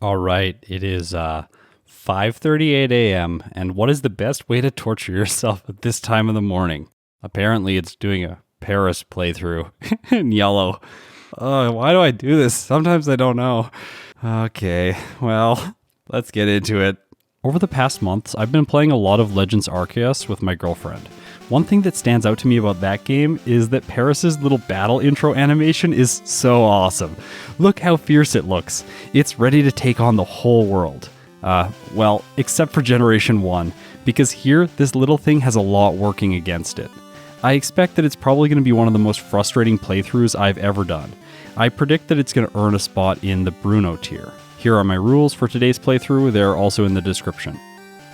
All right, it is 5:38 a.m. And what is the best way to torture yourself at this time of the morning? Apparently, it's doing a Paris playthrough in yellow. Why do I do this? Sometimes I don't know. Okay, well, let's get into it. Over the past months, I've been playing a lot of Legends Arceus with my girlfriend. One thing that stands out to me about that game is that Paris's little battle intro animation is so awesome. Look how fierce it looks. It's ready to take on the whole world. Well, except for Generation 1, because here, this little thing has a lot working against it. I expect that it's probably going to be one of the most frustrating playthroughs I've ever done. I predict that it's going to earn a spot in the Bruno tier. Here are my rules for today's playthrough, they're also in the description.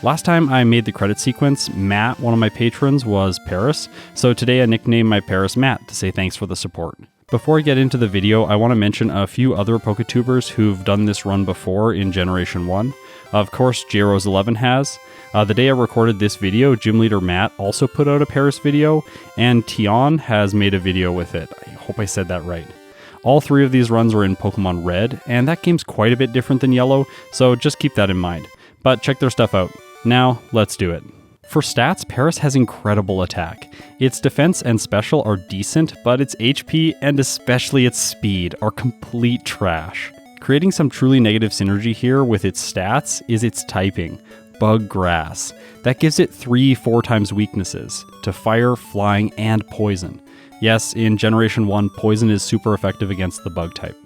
Last time I made the credit sequence, Matt, one of my patrons, was Paris, so today I nicknamed my Paris Matt to say thanks for the support. Before I get into the video, I want to mention a few other Poketubers who've done this run before in Generation 1. Of course, JRose11 has. The day I recorded this video, Gym Leader Matt also put out a Paris video, and Tion has made a video with it. I hope I said that right. All three of these runs are in Pokemon Red, and that game's quite a bit different than Yellow, so just keep that in mind. But check their stuff out. Now, let's do it. For stats, Paris has incredible attack. Its defense and special are decent, but its HP and especially its speed are complete trash. Creating some truly negative synergy here with its stats is its typing, Bug Grass. That gives it 3-4 times weaknesses to fire, flying, and poison. Yes, in Generation 1, poison is super effective against the bug type.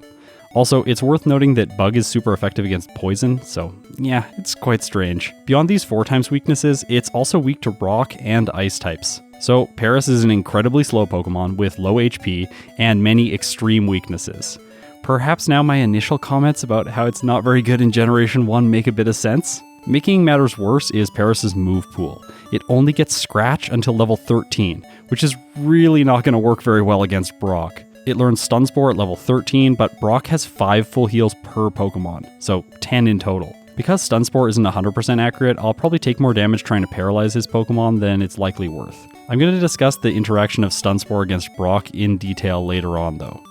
Also, it's worth noting that Bug is super effective against poison, so yeah, it's quite strange. Beyond these 4 times weaknesses, it's also weak to rock and ice types. So Paris is an incredibly slow Pokemon with low HP and many extreme weaknesses. Perhaps now my initial comments about how it's not very good in Generation 1 make a bit of sense? Making matters worse is Paris's move pool. It only gets Scratch until level 13, which is really not going to work very well against Brock. It learns Stun Spore at level 13, but Brock has 5 full heals per Pokemon, so 10 in total. Because Stun Spore isn't 100% accurate, I'll probably take more damage trying to paralyze his Pokemon than it's likely worth. I'm going to discuss the interaction of Stun Spore against Brock in detail later on though.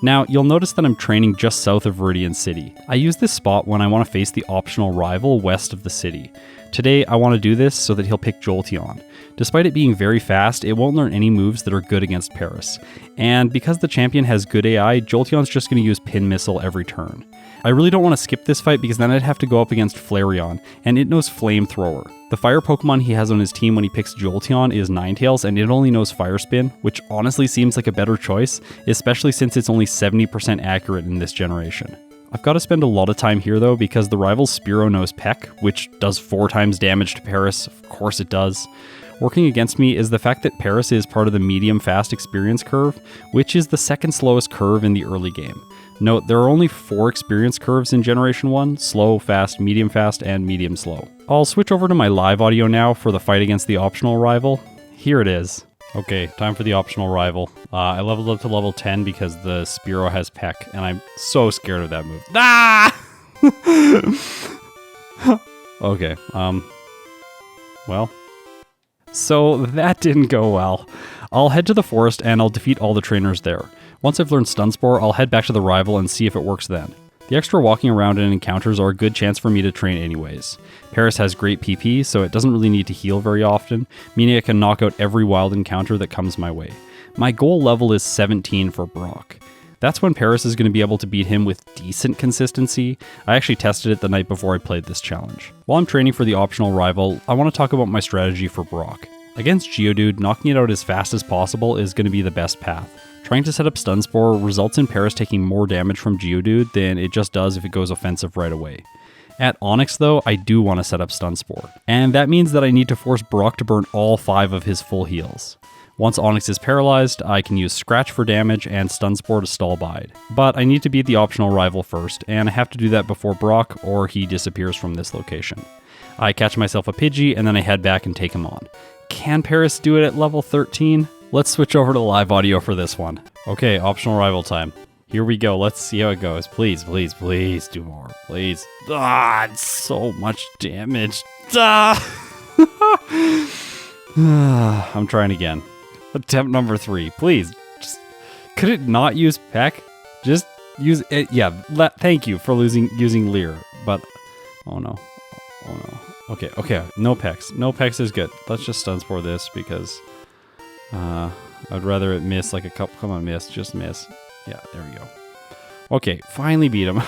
Now, you'll notice that I'm training just south of Viridian City. I use this spot when I want to face the optional rival west of the city. Today, I want to do this so that he'll pick Jolteon. Despite it being very fast, it won't learn any moves that are good against Paris. And because the champion has good AI, Jolteon's just going to use Pin Missile every turn. I really don't want to skip this fight because then I'd have to go up against Flareon, and it knows Flamethrower. The fire Pokemon he has on his team when he picks Jolteon is Ninetales, and it only knows Fire Spin, which honestly seems like a better choice, especially since it's only 70% accurate in this generation. I've got to spend a lot of time here though because the rival's Spearow knows Peck, which does 4 times damage to Paris, of course it does. Working against me is the fact that Paris is part of the medium-fast experience curve, which is the second slowest curve in the early game. Note, there are only 4 experience curves in Generation 1, slow, fast, and medium slow. I'll switch over to my live audio now for the fight against the optional rival. Here it is. Okay, time for the optional rival. I leveled up to level 10 because the Spearow has Peck, and I'm so scared of that move. Ah! Okay, well. So that didn't go well. I'll head to the forest and I'll defeat all the trainers there. Once I've learned Stun Spore, I'll head back to the rival and see if it works then. The extra walking around in encounters are a good chance for me to train anyways. Paris has great PP, so it doesn't really need to heal very often, meaning I can knock out every wild encounter that comes my way. My goal level is 17 for Brock. That's when Paris is going to be able to beat him with decent consistency. I actually tested it the night before I played this challenge. While I'm training for the optional rival, I want to talk about my strategy for Brock. Against Geodude, knocking it out as fast as possible is going to be the best path. Trying to set up Stun Spore results in Paris taking more damage from Geodude than it just does if it goes offensive right away. At Onix though, I do want to set up Stun Spore, and that means that I need to force Brock to burn all 5 of his full heals. Once Onix is paralyzed, I can use Scratch for damage and Stun Spore to stall Bide. But I need to beat the optional rival first, and I have to do that before Brock or he disappears from this location. I catch myself a Pidgey and then I head back and take him on. Can Paris do it at level 13? Let's switch over to live audio for this one. Okay, optional rival time. Here we go, let's see how it goes. Please, please, please do more, please. Ah, it's so much damage. Ah! I'm trying again. Attempt number 3, please. Just, could it not use Peck? Just Use it. Yeah, thank you for using Leer. But, oh no. Oh no. Okay. No Pex. No Pex is good. Let's just Stun Spore this because I'd rather it miss like a couple. Come on, miss. Just miss. Yeah, there we go. Okay, finally beat him.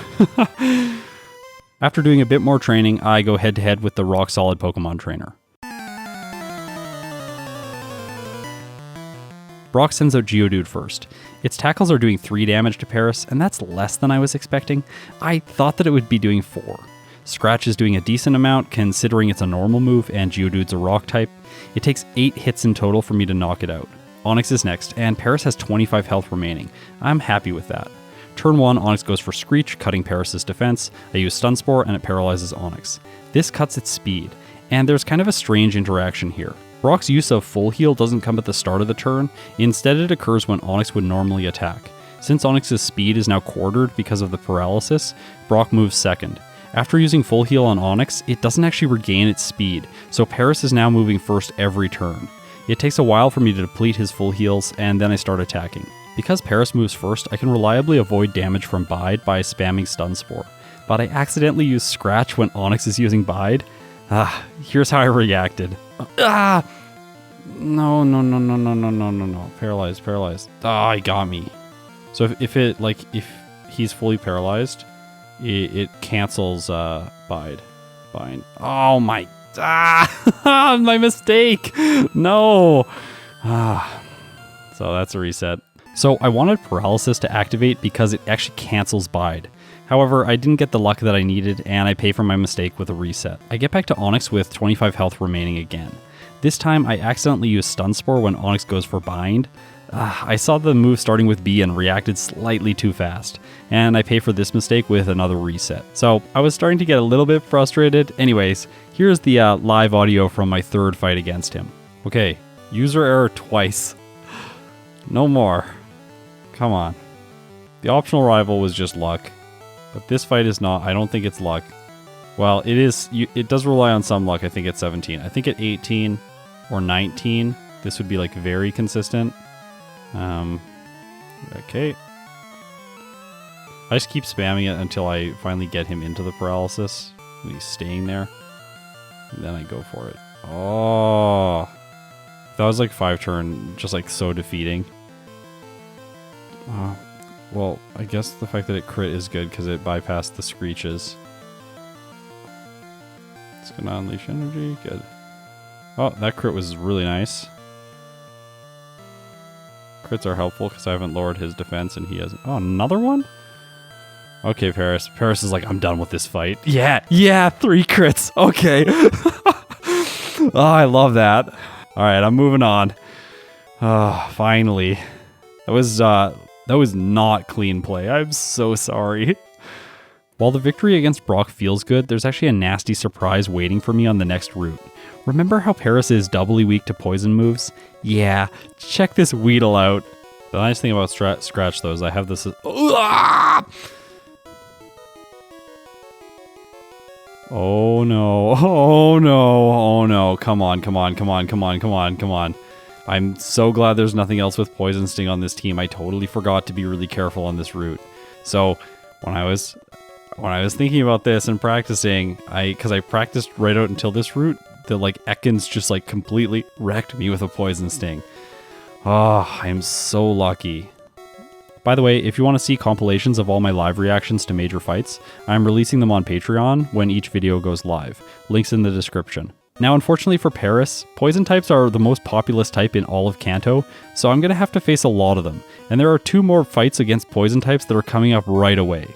After doing a bit more training, I go head to head with the rock solid Pokemon trainer. Brock sends out Geodude first. Its tackles are doing 3 damage to Paris, and that's less than I was expecting. I thought that it would be doing 4. Scratch is doing a decent amount considering it's a normal move and Geodude's a rock type. It takes 8 hits in total for me to knock it out. Onix is next, and Paris has 25 health remaining. I'm happy with that. Turn 1, Onix goes for Screech, cutting Paris' defense. I use Stun Spore and it paralyzes Onix. This cuts its speed, and there's kind of a strange interaction here. Brock's use of Full Heal doesn't come at the start of the turn, instead it occurs when Onix would normally attack. Since Onix's speed is now quartered because of the paralysis, Brock moves second. After using Full Heal on Onix, it doesn't actually regain its speed, so Paris is now moving first every turn. It takes a while for me to deplete his full heals, and then I start attacking. Because Paris moves first, I can reliably avoid damage from Bide by spamming Stun Spore, but I accidentally use Scratch when Onix is using Bide. Here's how I reacted. No. Paralyzed. He got me. So if he's fully paralyzed, it cancels Bind. Oh my, my mistake. No. So that's a reset. So I wanted Paralysis to activate because it actually cancels Bide. However, I didn't get the luck that I needed, and I pay for my mistake with a reset. I get back to Onix with 25 health remaining again. This time, I accidentally use Stun Spore when Onix goes for Bind. I saw the move starting with B and reacted slightly too fast, and I pay for this mistake with another reset. So I was starting to get a little bit frustrated. Anyways, here's the live audio from my 3rd fight against him. Okay, user error twice. No more. Come on. The optional rival was just luck. But this fight is not. I don't think it's luck. Well, it is. It does rely on some luck. I think at 17. I think at 18 or 19, this would be like very consistent. Okay. I just keep spamming it until I finally get him into the paralysis. And he's staying there. And then I go for it. Oh. That was like 5 turn, just like so defeating. Well, I guess the fact that it crit is good because it bypassed the screeches. It's gonna unleash energy, good. Oh, that crit was really nice. Crits are helpful because I haven't lowered his defense and he hasn't. Oh, another one? Okay, Paris. Paris is like, I'm done with this fight. Yeah, 3 crits. Okay. Oh, I love that. All right, I'm moving on. Oh, finally. That was not clean play. I'm so sorry. While the victory against Brock feels good, there's actually a nasty surprise waiting for me on the next route. Remember how Paris is doubly weak to poison moves? Yeah, check this Weedle out. The nice thing about Scratch though is I have this... Oh no. Come on. I'm so glad there's nothing else with Poison Sting on this team. I totally forgot to be really careful on this route. So when I was thinking about this and practicing, because I practiced right out until this route, the like Ekans just like completely wrecked me with a Poison Sting. Oh, I'm so lucky. By the way, if you want to see compilations of all my live reactions to major fights, I'm releasing them on Patreon when each video goes live. Links in the description. Now, unfortunately for Paris, poison types are the most populous type in all of Kanto, so I'm going to have to face a lot of them, and there are 2 more fights against poison types that are coming up right away.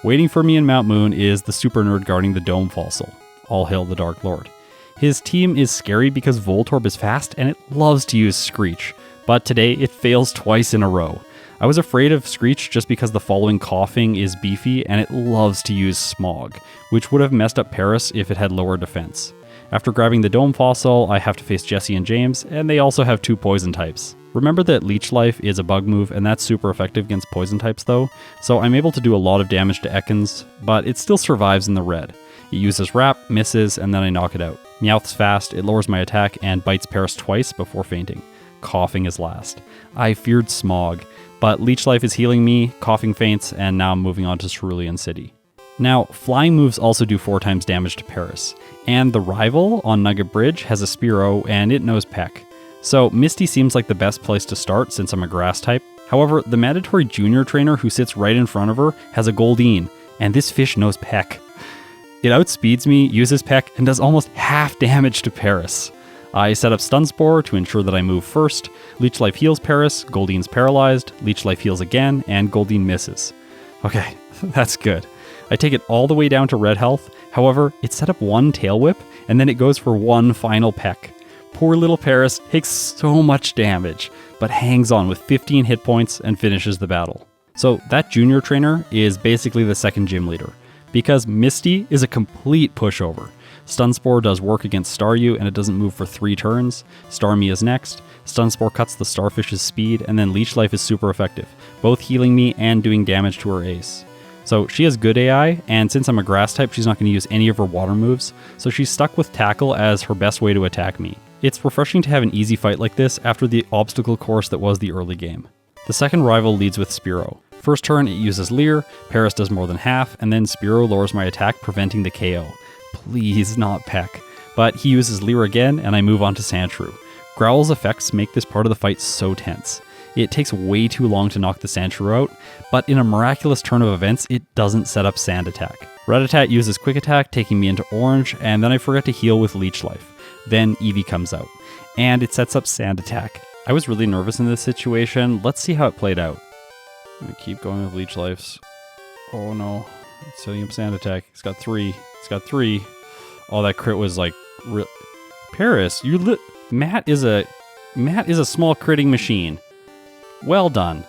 Waiting for me in Mount Moon is the super nerd guarding the Dome Fossil. All hail the Dark Lord. His team is scary because Voltorb is fast and it loves to use Screech, but today it fails twice in a row. I was afraid of Screech just because the following Coughing is beefy and it loves to use Smog, which would have messed up Paris if it had lower defense. After grabbing the Dome Fossil, I have to face Jesse and James, and they also have 2 poison types. Remember that Leech Life is a bug move, and that's super effective against poison types though, so I'm able to do a lot of damage to Ekans, but it still survives in the red. It uses Wrap, misses, and then I knock it out. Meowth's fast, it lowers my attack, and bites Paris twice before fainting. Coughing is last. I feared Smog. but Leech Life is healing me, coughing faints, and now I'm moving on to Cerulean City. Now, flying moves also do 4 times damage to Paris, and the rival on Nugget Bridge has a Spearow and it knows Peck. So Misty seems like the best place to start since I'm a grass type. However, the mandatory junior trainer who sits right in front of her has a Goldeen, and this fish knows Peck. It outspeeds me, uses Peck, and does almost half damage to Paris. I set up Stun Spore to ensure that I move first. Leech Life heals Paris, Goldeen's paralyzed, Leech Life heals again, and Goldeen misses. Okay, that's good. I take it all the way down to red health. However, it set up 1 Tail Whip, and then it goes for 1 final peck. Poor little Paris takes so much damage, but hangs on with 15 hit points and finishes the battle. So that junior trainer is basically the second gym leader, because Misty is a complete pushover. Stun Spore does work against Staryu and it doesn't move for 3 turns. Starmie is next. Stun Spore cuts the Starfish's speed, and then Leech Life is super effective, both healing me and doing damage to her ace. So she has good AI, and since I'm a grass type, she's not going to use any of her water moves, so she's stuck with Tackle as her best way to attack me. It's refreshing to have an easy fight like this after the obstacle course that was the early game. The second rival leads with Spearow. First turn it uses Leer, Paris does more than half, and then Spearow lowers my attack, preventing the KO. Please not Peck. But he uses Leer again, and I move on to Sandshrew. Growl's effects make this part of the fight so tense. It takes way too long to knock the Sandshrew out, but in a miraculous turn of events, it doesn't set up Sand Attack. Rattata uses Quick Attack, taking me into orange, and then I forget to heal with Leech Life. Then Eevee comes out, and it sets up Sand Attack. I was really nervous in this situation. Let's see how it played out. I'm gonna keep going with Leech Lives. Oh no, it's setting up Sand Attack. It's got 3. It's got 3. Oh, that crit was like Paris, Matt is a small critting machine. Well done.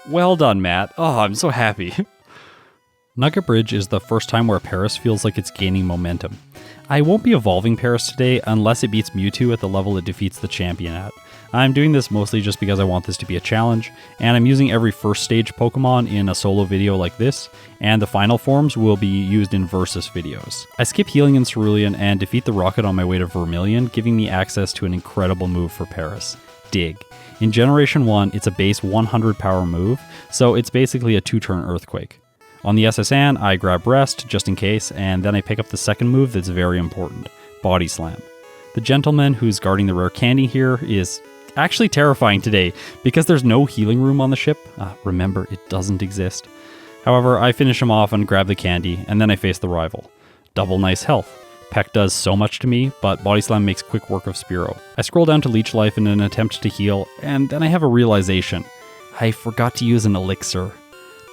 Well done, Matt. Oh, I'm so happy. Nugget Bridge is the first time where Paris feels like it's gaining momentum. I won't be evolving Paris today unless it beats Mewtwo at the level it defeats the champion at. I'm doing this mostly just because I want this to be a challenge, and I'm using every first stage Pokemon in a solo video like this, and the final forms will be used in Versus videos. I skip healing in Cerulean and defeat the Rocket on my way to Vermillion, giving me access to an incredible move for Paris, Dig. In Generation 1, it's a base 100 power move, so it's basically a 2-turn Earthquake. On the SSN, I grab Rest, just in case, and then I pick up the second move that's very important, Body Slam. The gentleman who's guarding the rare candy here is actually terrifying today, because there's no healing room on the ship. Remember, it doesn't exist. However, I finish him off and grab the candy, and then I face the rival. Double nice health. Peck does so much to me, but Body Slam makes quick work of Spearow. I scroll down to Leech Life in an attempt to heal, and then I have a realization. I forgot to use an elixir.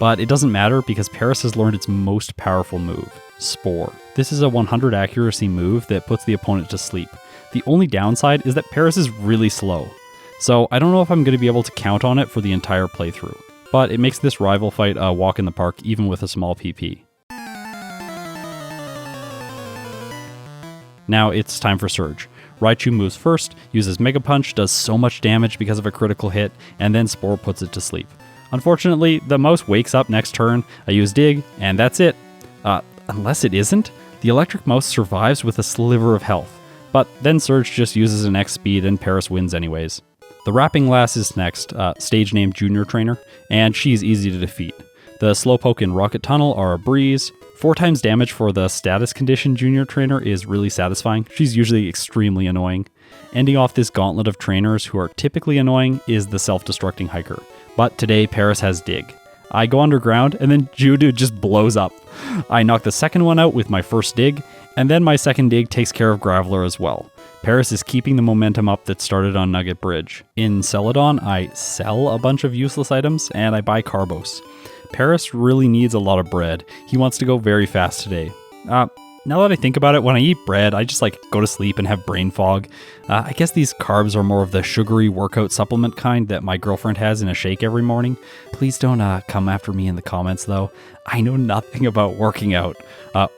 But it doesn't matter because Paris has learned its most powerful move, Spore. This is a 100 accuracy move that puts the opponent to sleep. The only downside is that Paris is really slow. So I don't know if I'm going to be able to count on it for the entire playthrough. But it makes this rival fight a walk in the park even with a small PP. Now it's time for Surge. Raichu moves first, uses Mega Punch, does so much damage because of a critical hit, and then Spore puts it to sleep. Unfortunately, the mouse wakes up next turn, I use Dig, and that's it. Unless it isn't, the electric mouse survives with a sliver of health. But then Surge just uses an X speed and Paris wins anyways. The Rapping Lass is next, stage name Junior Trainer, and she's easy to defeat. The Slowpoke and Rocket Tunnel are a breeze. 4 times damage for the status condition Junior Trainer is really satisfying. She's usually extremely annoying. Ending off this gauntlet of trainers who are typically annoying is the self-destructing Hiker. But today Paris has Dig. I go underground and then Geodude just blows up. I knock the second one out with my first Dig, and then my second Dig takes care of Graveler as well. Paris is keeping the momentum up that started on Nugget Bridge. In Celadon, I sell a bunch of useless items and I buy Carbos. Paris really needs a lot of bread. He wants to go very fast today. Now that I think about it, when I eat bread, I just go to sleep and have brain fog. I guess these carbs are more of the sugary workout supplement kind that my girlfriend has in a shake every morning. Please don't come after me in the comments though. I know nothing about working out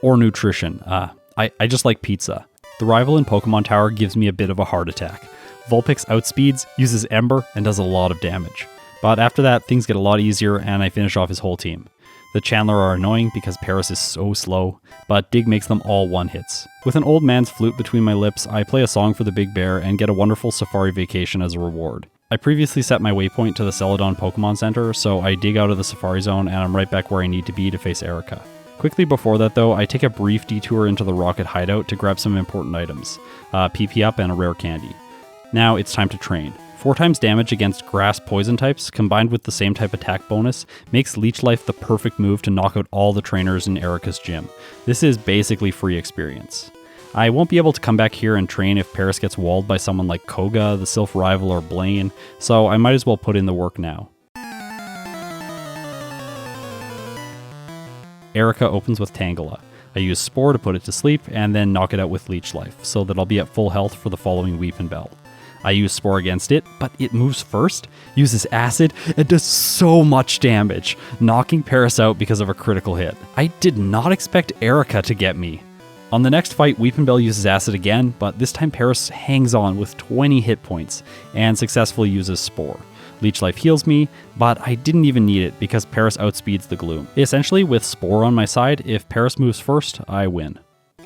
or nutrition. I just like pizza. The rival in Pokemon Tower gives me a bit of a heart attack. Vulpix outspeeds, uses Ember, and does a lot of damage. But after that, things get a lot easier and I finish off his whole team. The Chandler are annoying because Paris is so slow, but Dig makes them all one-hits. With an old man's flute between my lips, I play a song for the big bear and get a wonderful safari vacation as a reward. I previously set my waypoint to the Celadon Pokemon Center, so I dig out of the Safari Zone and I'm right back where I need to be to face Erica. Quickly before that though, I take a brief detour into the Rocket Hideout to grab some important items, PP up and a rare candy. Now it's time to train. 4 times damage against grass poison types, combined with the same type attack bonus, makes Leech Life the perfect move to knock out all the trainers in Erica's gym. This is basically free experience. I won't be able to come back here and train if Paris gets walled by someone like Koga, the Silph rival, or Blaine, so I might as well put in the work now. Erica opens with Tangela. I use Spore to put it to sleep, and then knock it out with Leech Life, so that I'll be at full health for the following Weepin' Bell. I use Spore against it, but it moves first, uses Acid, and does so much damage, knocking Paris out because of a critical hit. I did not expect Erica to get me. On the next fight, Weepin' Bell uses Acid again, but this time Paris hangs on with 20 hit points, and successfully uses Spore. Leech Life heals me, but I didn't even need it because Paris outspeeds the Gloom. Essentially, with Spore on my side, if Paris moves first, I win.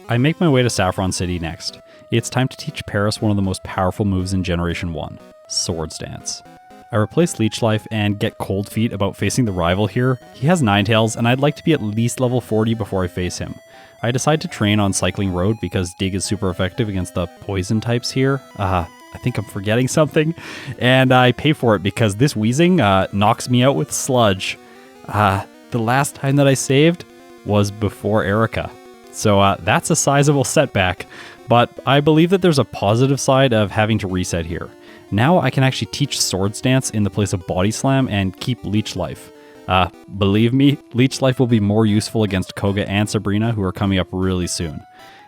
I make my way to Saffron City next. It's time to teach Paris one of the most powerful moves in Generation 1, Swords Dance. I replace Leech Life and get cold feet about facing the rival here. He has Ninetales, and I'd like to be at least level 40 before I face him. I decide to train on Cycling Road because Dig is super effective against the poison types here. I think I'm forgetting something. And I pay for it because this Wheezing knocks me out with Sludge. The last time that I saved was before Erica. So that's a sizable setback. But I believe that there's a positive side of having to reset here. Now I can actually teach Swords Dance in the place of Body Slam and keep Leech Life. Believe me, Leech Life will be more useful against Koga and Sabrina, who are coming up really soon.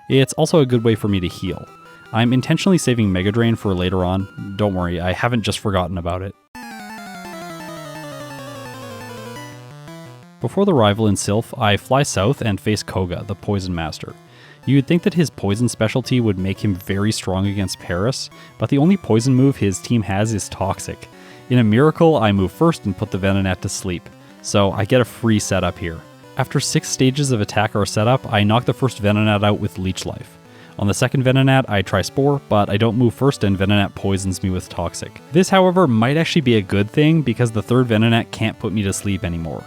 It's also a good way for me to heal. I'm intentionally saving Mega Drain for later on. Don't worry, I haven't just forgotten about it. Before the rival in Silph, I fly south and face Koga, the Poison Master. You would think that his poison specialty would make him very strong against Paris, but the only poison move his team has is Toxic. In a miracle, I move first and put the Venonat to sleep, so I get a free setup here. After 6 stages of attack are set up, I knock the first Venonat out with Leech Life. On the second Venonat, I try Spore, but I don't move first and Venonat poisons me with Toxic. This, however, might actually be a good thing because the third Venonat can't put me to sleep anymore.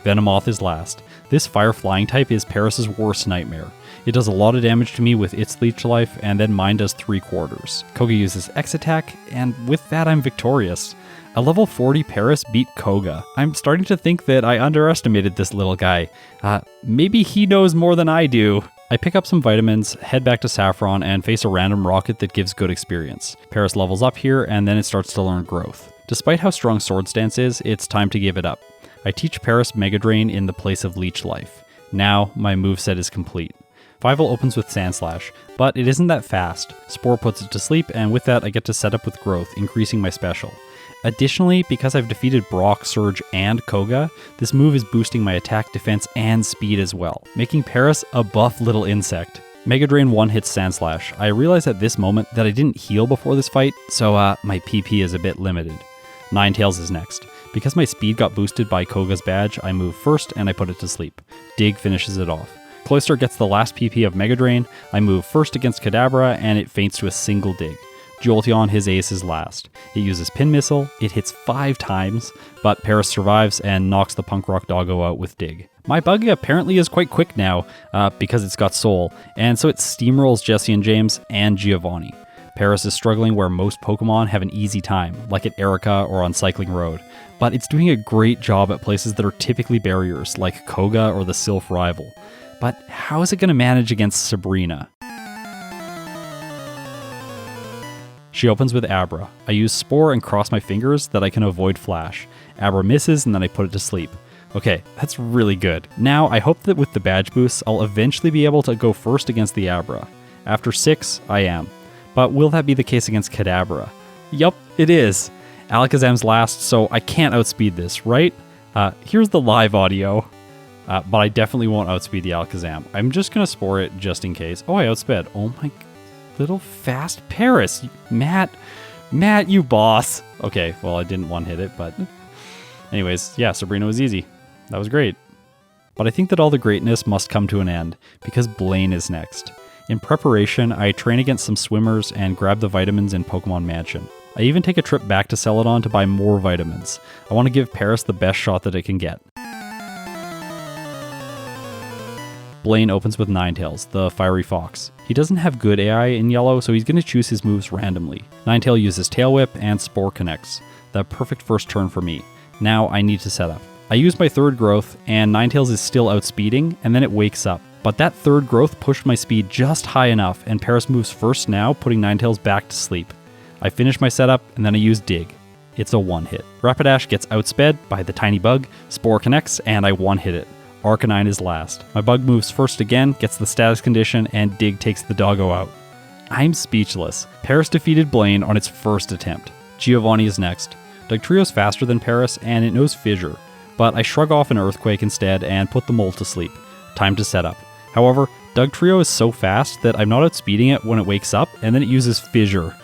Venomoth is last. This fire flying type is Paris' worst nightmare. It does a lot of damage to me with its Leech Life, and then mine does 3/4. Koga uses X attack, and with that I'm victorious. A level 40 Paris beat Koga. I'm starting to think that I underestimated this little guy. Maybe he knows more than I do. I pick up some vitamins, head back to Saffron, and face a random rocket that gives good experience. Paris levels up here, and then it starts to learn growth. Despite how strong Swords Dance is, it's time to give it up. I teach Paris Mega Drain in the place of Leech Life. Now, my moveset is complete. Fivel opens with Sandslash, but it isn't that fast. Spore puts it to sleep, and with that I get to set up with Growth, increasing my special. Additionally, because I've defeated Brock, Surge, and Koga, this move is boosting my attack, defense, and speed as well, making Paris a buff little insect. Mega Drain 1 hits Sandslash. I realize at this moment that I didn't heal before this fight, so my PP is a bit limited. Ninetales is next. Because my speed got boosted by Koga's badge, I move first and I put it to sleep. Dig finishes it off. Cloyster gets the last PP of Mega Drain, I move first against Kadabra, and it faints to a single dig. Jolteon, his ace, is last. It uses Pin Missile, it hits 5 times, but Paris survives and knocks the Punk Rock Doggo out with Dig. My Buggy apparently is quite quick now, because it's got Soul, and so it steamrolls Jesse and James and Giovanni. Paris is struggling where most Pokemon have an easy time, like at Erica or on Cycling Road, but it's doing a great job at places that are typically barriers, like Koga or the Silph rival. But how is it going to manage against Sabrina? She opens with Abra. I use Spore and cross my fingers that I can avoid Flash. Abra misses and then I put it to sleep. Okay, that's really good. Now I hope that with the badge boosts, I'll eventually be able to go first against the Abra. After 6, I am. But will that be the case against Kadabra? Yup, it is. Alakazam's last, so I can't outspeed this, right? Here's the live audio. But I definitely won't outspeed the Alakazam. I'm just going to Spore it just in case. Oh, I outsped. Oh my little fast Paris. Matt, you boss. Okay, well, I didn't one-hit it, but... Anyways, yeah, Sabrina was easy. That was great. But I think that all the greatness must come to an end, because Blaine is next. In preparation, I train against some swimmers and grab the vitamins in Pokemon Mansion. I even take a trip back to Celadon to buy more vitamins. I want to give Paris the best shot that it can get. Blaine opens with Ninetales, the fiery fox. He doesn't have good AI in yellow, so he's going to choose his moves randomly. Ninetale uses Tail Whip and Spore connects. The perfect first turn for me. Now I need to set up. I use my third growth, and Ninetales is still outspeeding, and then it wakes up. But that third growth pushed my speed just high enough, and Paris moves first now, putting Ninetales back to sleep. I finish my setup, and then I use Dig. It's a one-hit. Rapidash gets outsped by the tiny bug, Spore connects, and I one-hit it. Arcanine is last. My bug moves first again, gets the status condition, and Dig takes the doggo out. I'm speechless. Paris defeated Blaine on its first attempt. Giovanni is next. Dugtrio's faster than Paris, and it knows Fissure, but I shrug off an Earthquake instead and put the mole to sleep. Time to set up. However, Dugtrio is so fast that I'm not outspeeding it when it wakes up, and then it uses Fissure.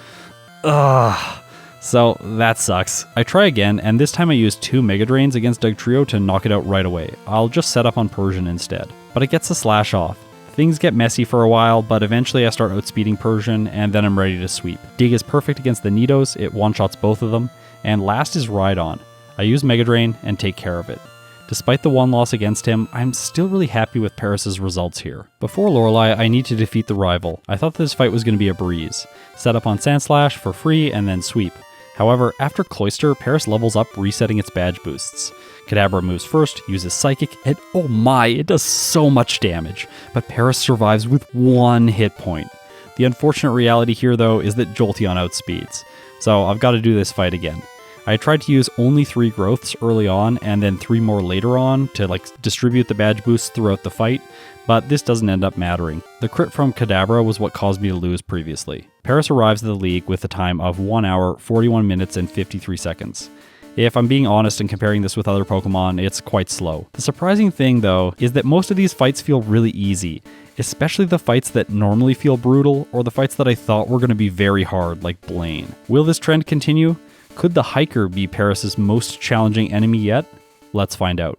Ugh. So that sucks. I try again, and this time I use 2 Mega Drains against Dugtrio to knock it out right away. I'll just set up on Persian instead. But it gets a slash off. Things get messy for a while, but eventually I start outspeeding Persian, and then I'm ready to sweep. Dig is perfect against the Nidos, it one-shots both of them, and last is Rhydon. I use Mega Drain and take care of it. Despite the one loss against him, I'm still really happy with Paris' results here. Before Lorelei, I need to defeat the rival. I thought this fight was going to be a breeze. Set up on Sandslash for free and then sweep. However, after Cloyster, Paris levels up, resetting its badge boosts. Kadabra moves first, uses Psychic, and oh my, it does so much damage, but Paris survives with 1 hit point. The unfortunate reality here though is that Jolteon outspeeds, so I've got to do this fight again. I tried to use only 3 growths early on and then 3 more later on to distribute the badge boosts throughout the fight, but this doesn't end up mattering. The crit from Kadabra was what caused me to lose previously. Paris arrives at the league with a time of 1 hour, 41 minutes, and 53 seconds. If I'm being honest and comparing this with other Pokemon, it's quite slow. The surprising thing though is that most of these fights feel really easy, especially the fights that normally feel brutal or the fights that I thought were going to be very hard like Blaine. Will this trend continue? Could the Hiker be Paris' most challenging enemy yet? Let's find out.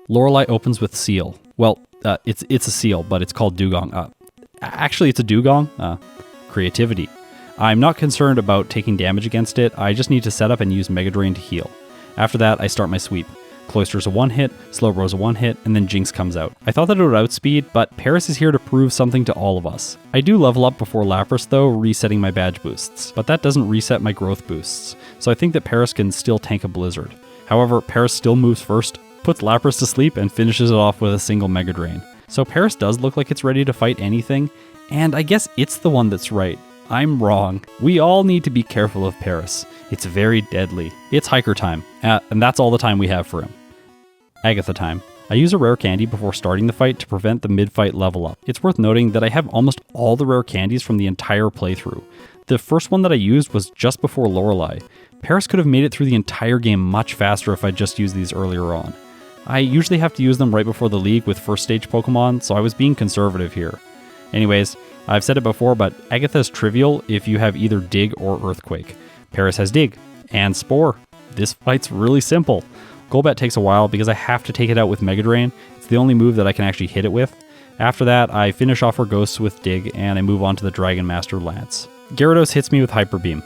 Lorelei opens with Seal. Well, it's a seal, but it's called Dugong. Actually, it's a Dugong. Creativity. I'm not concerned about taking damage against it, I just need to set up and use Mega Drain to heal. After that, I start my sweep. Cloyster's a 1-hit, Slowbro's a 1-hit, and then Jinx comes out. I thought that it would outspeed, but Paris is here to prove something to all of us. I do level up before Lapras though, resetting my badge boosts, but that doesn't reset my growth boosts, so I think that Paris can still tank a Blizzard. However, Paris still moves first, puts Lapras to sleep, and finishes it off with a single Mega Drain. So Paris does look like it's ready to fight anything, and I guess it's the one that's right. I'm wrong. We all need to be careful of Paris. It's very deadly. It's Hiker time, and that's all the time we have for him. Agatha time. I use a rare candy before starting the fight to prevent the mid-fight level up. It's worth noting that I have almost all the rare candies from the entire playthrough. The first one that I used was just before Lorelei. Paris could have made it through the entire game much faster if I just used these earlier on. I usually have to use them right before the league with first stage Pokemon, so I was being conservative here. Anyways, I've said it before, but Agatha is trivial if you have either Dig or Earthquake. Paris has Dig and Spore. This fight's really simple. Golbat takes a while because I have to take it out with Mega Drain. It's the only move that I can actually hit it with. After that, I finish off her ghosts with Dig and I move on to the Dragon Master Lance. Gyarados hits me with Hyper Beam.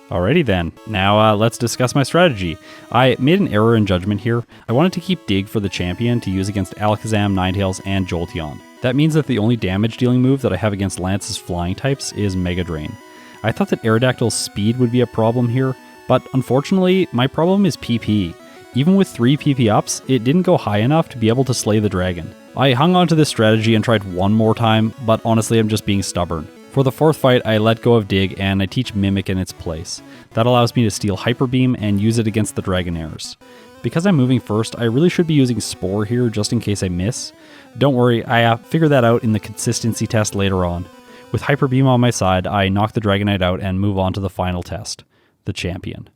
Alrighty then, now let's discuss my strategy. I made an error in judgment here. I wanted to keep Dig for the champion to use against Alakazam, Ninetales, and Jolteon. That means that the only damage dealing move that I have against Lance's flying types is Mega Drain. I thought that Aerodactyl's speed would be a problem here, but unfortunately, my problem is PP. Even with 3 PP ups, it didn't go high enough to be able to slay the dragon. I hung on to this strategy and tried one more time, but honestly I'm just being stubborn. For the 4th fight, I let go of Dig and I teach Mimic in its place. That allows me to steal Hyper Beam and use it against the Dragonairs. Because I'm moving first, I really should be using Spore here just in case I miss. Don't worry, I figured that out in the consistency test later on. With Hyper Beam on my side, I knock the Dragonite out and move on to the final test, the champion.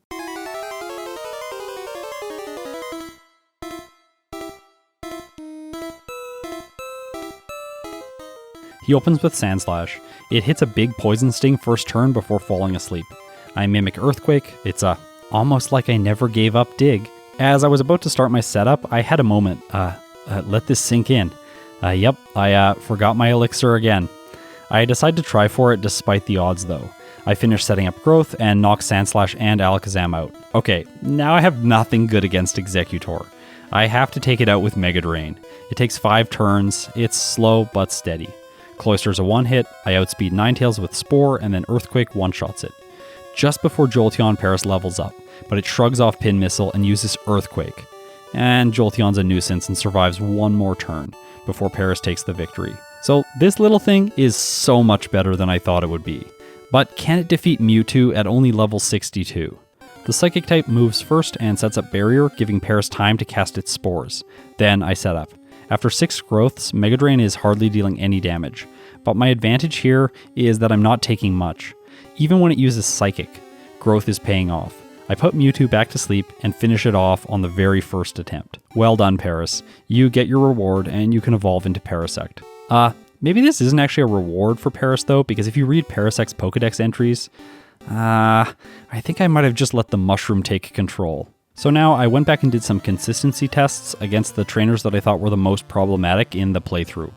He opens with Sandslash. It hits a big Poison Sting first turn before falling asleep. I mimic Earthquake. It's almost like I never gave up Dig. As I was about to start my setup, I had a moment. Let this sink in. Yep, I forgot my elixir again. I decided to try for it despite the odds though. I finished setting up growth and knocked Sandslash and Alakazam out. Okay, now I have nothing good against Exeggutor. I have to take it out with Mega Drain. It takes 5 turns, it's slow but steady. Cloyster's a one-hit, I outspeed Ninetales with Spore, and then Earthquake one-shots it. Just before Jolteon, Paris levels up, but it shrugs off Pin Missile and uses Earthquake. And Jolteon's a nuisance and survives one more turn before Paris takes the victory. So this little thing is so much better than I thought it would be. But can it defeat Mewtwo at only level 62? The Psychic type moves first and sets up Barrier, giving Paris time to cast its Spores. Then I set up. After 6 growths, Mega Drain is hardly dealing any damage. But my advantage here is that I'm not taking much. Even when it uses Psychic, growth is paying off. I put Mewtwo back to sleep and finish it off on the very first attempt. Well done, Paris. You get your reward and you can evolve into Parasect. Maybe this isn't actually a reward for Paris though, because if you read Parasect's Pokedex entries, I think I might have just let the mushroom take control. So now I went back and did some consistency tests against the trainers that I thought were the most problematic in the playthrough.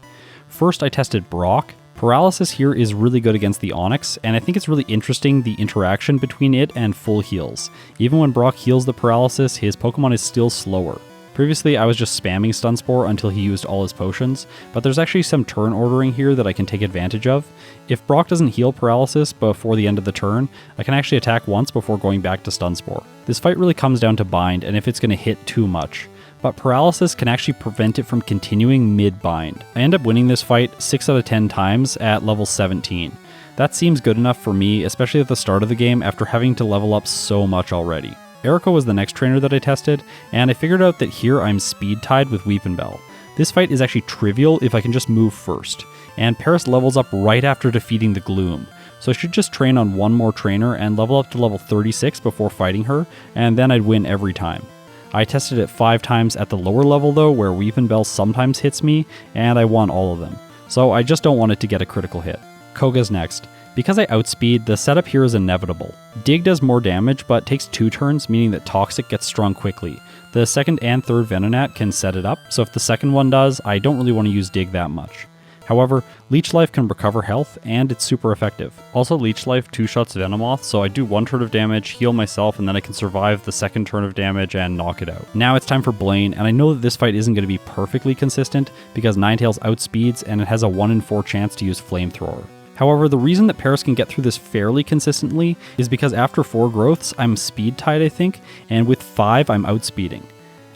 First I tested Brock. Paralysis here is really good against the Onix, and I think it's really interesting the interaction between it and full heals. Even when Brock heals the Paralysis, his Pokemon is still slower. Previously, I was just spamming Stun Spore until he used all his potions, but there's actually some turn ordering here that I can take advantage of. If Brock doesn't heal Paralysis before the end of the turn, I can actually attack once before going back to Stun Spore. This fight really comes down to bind and if it's going to hit too much, but Paralysis can actually prevent it from continuing mid-bind. I end up winning this fight 6 out of 10 times at level 17. That seems good enough for me, especially at the start of the game after having to level up so much already. Erica was the next trainer that I tested, and I figured out that here I'm speed tied with Weepinbell. This fight is actually trivial if I can just move first, and Paris levels up right after defeating the Gloom, so I should just train on one more trainer and level up to level 36 before fighting her, and then I'd win every time. I tested it 5 times at the lower level though, where Weepinbell sometimes hits me, and I won all of them, so I just don't want it to get a critical hit. Koga's next. Because I outspeed, the setup here is inevitable. Dig does more damage, but takes 2 turns, meaning that Toxic gets strong quickly. The second and third Venonat can set it up, so if the second one does, I don't really want to use Dig that much. However, Leech Life can recover health, and it's super effective. Also, Leech Life 2-shots Venomoth, so I do 1 turn of damage, heal myself, and then I can survive the second turn of damage and knock it out. Now it's time for Blaine, and I know that this fight isn't going to be perfectly consistent, because Ninetales outspeeds, and it has a 1 in 4 chance to use Flamethrower. However, the reason that Paris can get through this fairly consistently is because after 4 growths, I'm speed tied, I think, and with 5, I'm outspeeding.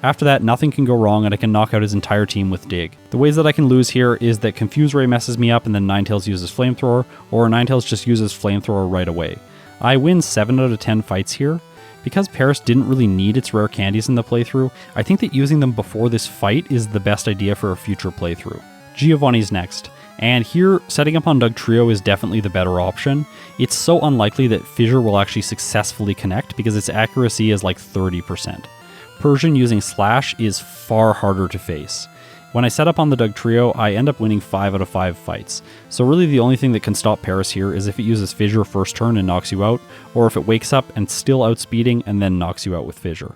After that, nothing can go wrong and I can knock out his entire team with Dig. The ways that I can lose here is that Confuse Ray messes me up and then Ninetales uses Flamethrower, or Ninetales just uses Flamethrower right away. I win 7 out of 10 fights here. Because Paris didn't really need its rare candies in the playthrough, I think that using them before this fight is the best idea for a future playthrough. Giovanni's next. And here, setting up on Dugtrio is definitely the better option. It's so unlikely that Fissure will actually successfully connect because its accuracy is like 30%. Persian using Slash is far harder to face. When I set up on the Dugtrio, I end up winning 5 out of 5 fights. So really the only thing that can stop Paris here is if it uses Fissure first turn and knocks you out, or if it wakes up and still outspeeding and then knocks you out with Fissure.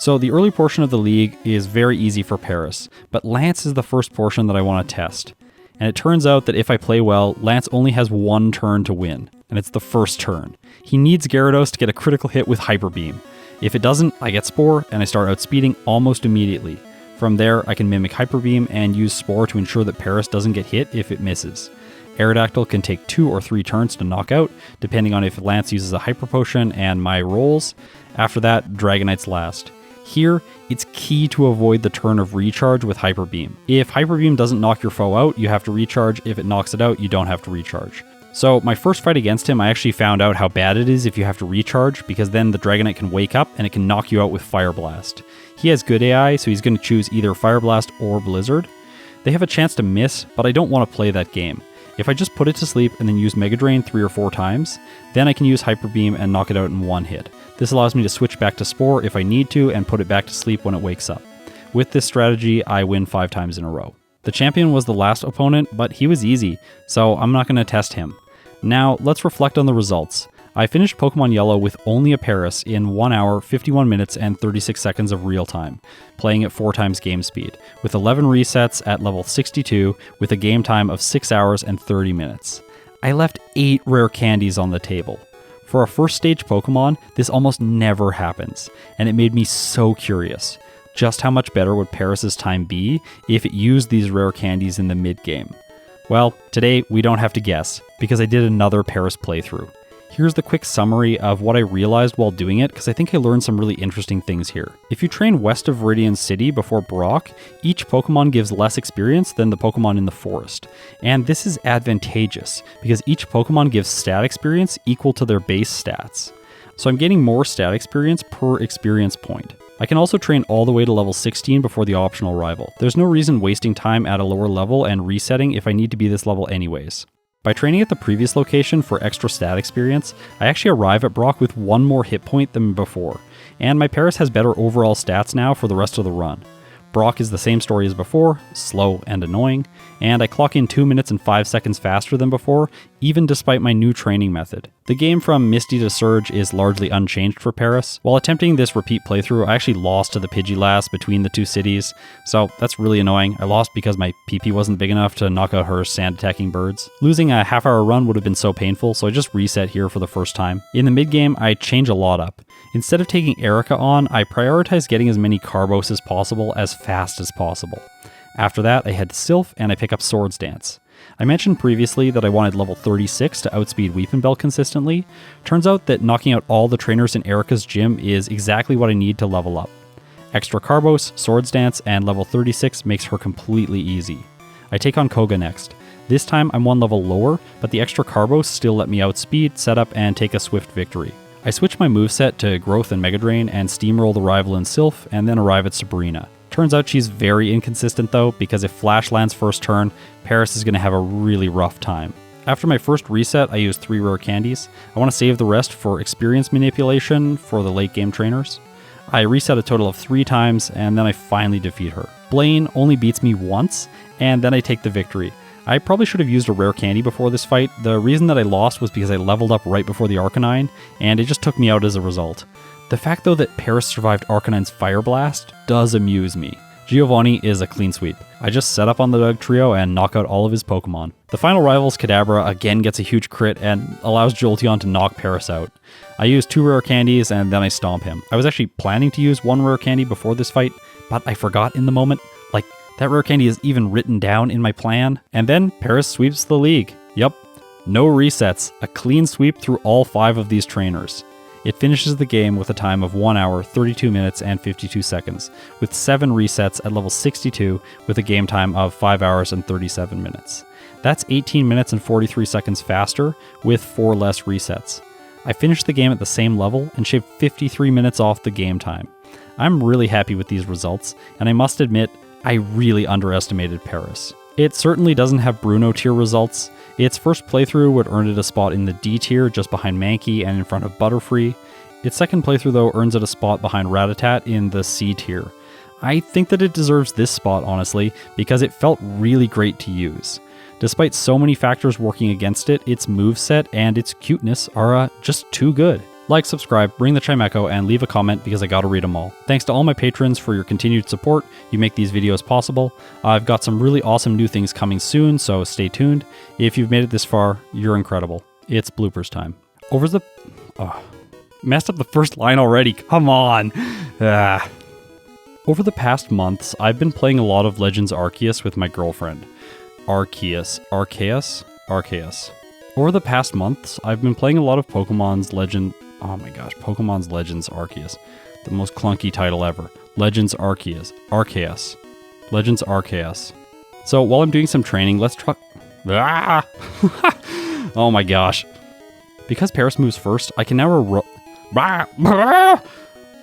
So the early portion of the league is very easy for Paris, but Lance is the first portion that I want to test. And it turns out that if I play well, Lance only has 1 turn to win, and it's the first turn. He needs Gyarados to get a critical hit with Hyper Beam. If it doesn't, I get Spore, and I start outspeeding almost immediately. From there, I can mimic Hyper Beam and use Spore to ensure that Paris doesn't get hit if it misses. Aerodactyl can take 2 or 3 turns to knock out, depending on if Lance uses a Hyper Potion and my rolls. After that, Dragonite's last. Here, it's key to avoid the turn of recharge with Hyper Beam. If Hyper Beam doesn't knock your foe out, you have to recharge. If it knocks it out, you don't have to recharge. So my first fight against him, I actually found out how bad it is if you have to recharge, because then the Dragonite can wake up and it can knock you out with Fire Blast. He has good AI, so he's going to choose either Fire Blast or Blizzard. They have a chance to miss, but I don't want to play that game. If I just put it to sleep and then use Mega Drain 3 or 4 times, then I can use Hyper Beam and knock it out in 1 hit. This allows me to switch back to Spore if I need to and put it back to sleep when it wakes up. With this strategy, I win 5 times in a row. The champion was the last opponent, but he was easy, so I'm not going to test him. Now, let's reflect on the results. I finished Pokemon Yellow with only a Paris in 1 hour, 51 minutes, and 36 seconds of real time, playing at 4 times game speed, with 11 resets at level 62 with a game time of 6 hours and 30 minutes. I left 8 rare candies on the table. For a first stage Pokemon, this almost never happens, and it made me so curious. Just how much better would Paris' time be if it used these rare candies in the mid-game? Well, today we don't have to guess, because I did another Paris playthrough. Here's the quick summary of what I realized while doing it, because I think I learned some really interesting things here. If you train west of Viridian City before Brock, each Pokemon gives less experience than the Pokemon in the forest. And this is advantageous, because each Pokemon gives stat experience equal to their base stats. So I'm getting more stat experience per experience point. I can also train all the way to level 16 before the optional rival. There's no reason wasting time at a lower level and resetting if I need to be this level anyways. By training at the previous location for extra stat experience, I actually arrive at Brock with 1 more hit point than before, and my Paris has better overall stats now for the rest of the run. Brock is the same story as before, slow and annoying, and I clock in 2 minutes and 5 seconds faster than before, even despite my new training method. The game from Misty to Surge is largely unchanged for Paris. While attempting this repeat playthrough, I actually lost to the Pidgeolass between the 2 cities, so that's really annoying. I lost because my PP wasn't big enough to knock out her sand-attacking birds. Losing a half-hour run would have been so painful, so I just reset here for the first time. In the mid-game, I change a lot up. Instead of taking Erica on, I prioritize getting as many Carbos as possible as fast as possible. After that, I head to Silph and I pick up Swords Dance. I mentioned previously that I wanted level 36 to outspeed Weepinbell consistently. Turns out that knocking out all the trainers in Erica's gym is exactly what I need to level up. Extra Carbos, Swords Dance, and level 36 makes her completely easy. I take on Koga next. This time I'm 1 level lower, but the extra Carbos still let me outspeed, set up, and take a swift victory. I switch my moveset to Growth and Mega Drain and steamroll the rival in Silph and then arrive at Sabrina. Turns out she's very inconsistent though, because if Flash lands first turn, Paris is going to have a really rough time. After my first reset, I use 3 rare candies. I want to save the rest for experience manipulation for the late game trainers. I reset a total of 3 times and then I finally defeat her. Blaine only beats me once and then I take the victory. I probably should have used a rare candy before this fight. The reason that I lost was because I leveled up right before the Arcanine, and it just took me out as a result. The fact though that Paris survived Arcanine's Fire Blast does amuse me. Giovanni is a clean sweep. I just set up on the Dugtrio and knock out all of his Pokemon. The final rival's Kadabra again gets a huge crit and allows Jolteon to knock Paris out. I use 2 rare candies and then I stomp him. I was actually planning to use 1 rare candy before this fight, but I forgot in the moment. That rare candy is even written down in my plan. And then Paris sweeps the league. Yup, no resets, a clean sweep through all 5 of these trainers. It finishes the game with a time of 1 hour, 32 minutes, and 52 seconds, with 7 resets at level 62 with a game time of 5 hours and 37 minutes. That's 18 minutes and 43 seconds faster with 4 less resets. I finished the game at the same level and shaved 53 minutes off the game time. I'm really happy with these results, and I must admit, I really underestimated Paris. It certainly doesn't have Bruno tier results. Its first playthrough would earn it a spot in the D tier just behind Mankey and in front of Butterfree. Its second playthrough though earns it a spot behind Rattata in the C tier. I think that it deserves this spot honestly, because it felt really great to use. Despite so many factors working against it, its moveset and its cuteness are just too good. Like, subscribe, ring the chime echo, and leave a comment because I gotta read them all. Thanks to all my patrons for your continued support. You make these videos possible. I've got some really awesome new things coming soon, so stay tuned. If you've made it this far, you're incredible. It's bloopers time. Messed up the first line already, come on! Over the past months, I've been playing a lot of Legends Arceus with my girlfriend. Arceus. Over the past months, I've been playing a lot of Pokemon's Legends Arceus. The most clunky title ever. Legends Arceus. Legends Arceus. So while I'm doing some training, let's try... Oh my gosh. Because Paris moves first, I can now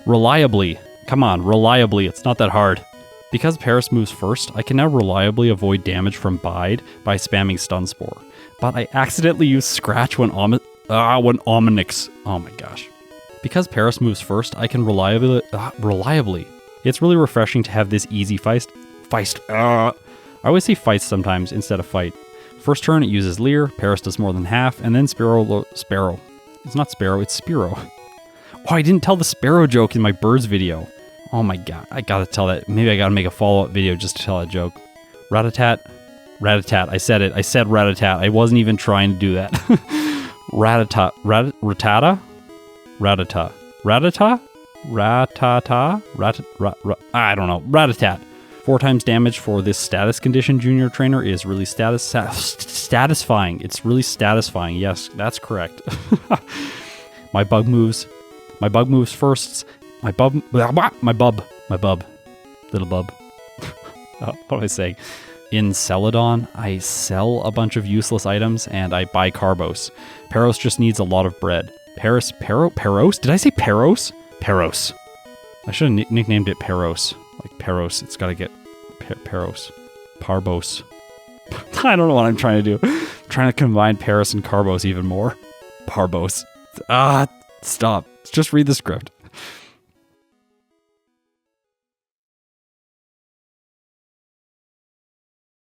reliably... Come on, reliably, it's not that hard. Because Paris moves first, I can now reliably avoid damage from Bide by spamming Stun Spore. But I accidentally used Scratch when Omnix. Oh my gosh. Because Paris moves first, I can reliably. It's really refreshing to have this easy feist. I always say feist sometimes instead of fight. First turn it uses Leer, Paris does more than half, and then Sparrow. It's not Sparrow, it's Spiro. Oh, I didn't tell the Sparrow joke in my birds video. Oh my god, I gotta tell that. Maybe I gotta make a follow-up video just to tell that joke. Rat-a-tat. Rat-a-tat. I said it. I said rat-a-tat. I wasn't even trying to do that. Rat-a-tat. Rat-a-ta? Rat-a-ta. Rat-a-ta? Rat-a-ta? I don't know. Rat-a-tat. 4 times damage for this status condition junior trainer is really satisfying. It's really satisfying. Yes, that's correct. My bug moves first. My bub. Little bub. What am I saying? In Celadon, I sell a bunch of useless items and I buy Carbos. Peros just needs a lot of bread. Peros? Did I say Peros? Peros. I should have nicknamed it Peros. Like Peros. It's got to get Peros. Parbos. I don't know what I'm trying to do. I'm trying to combine Paris and Carbos even more. Parbos. Stop. Just read the script.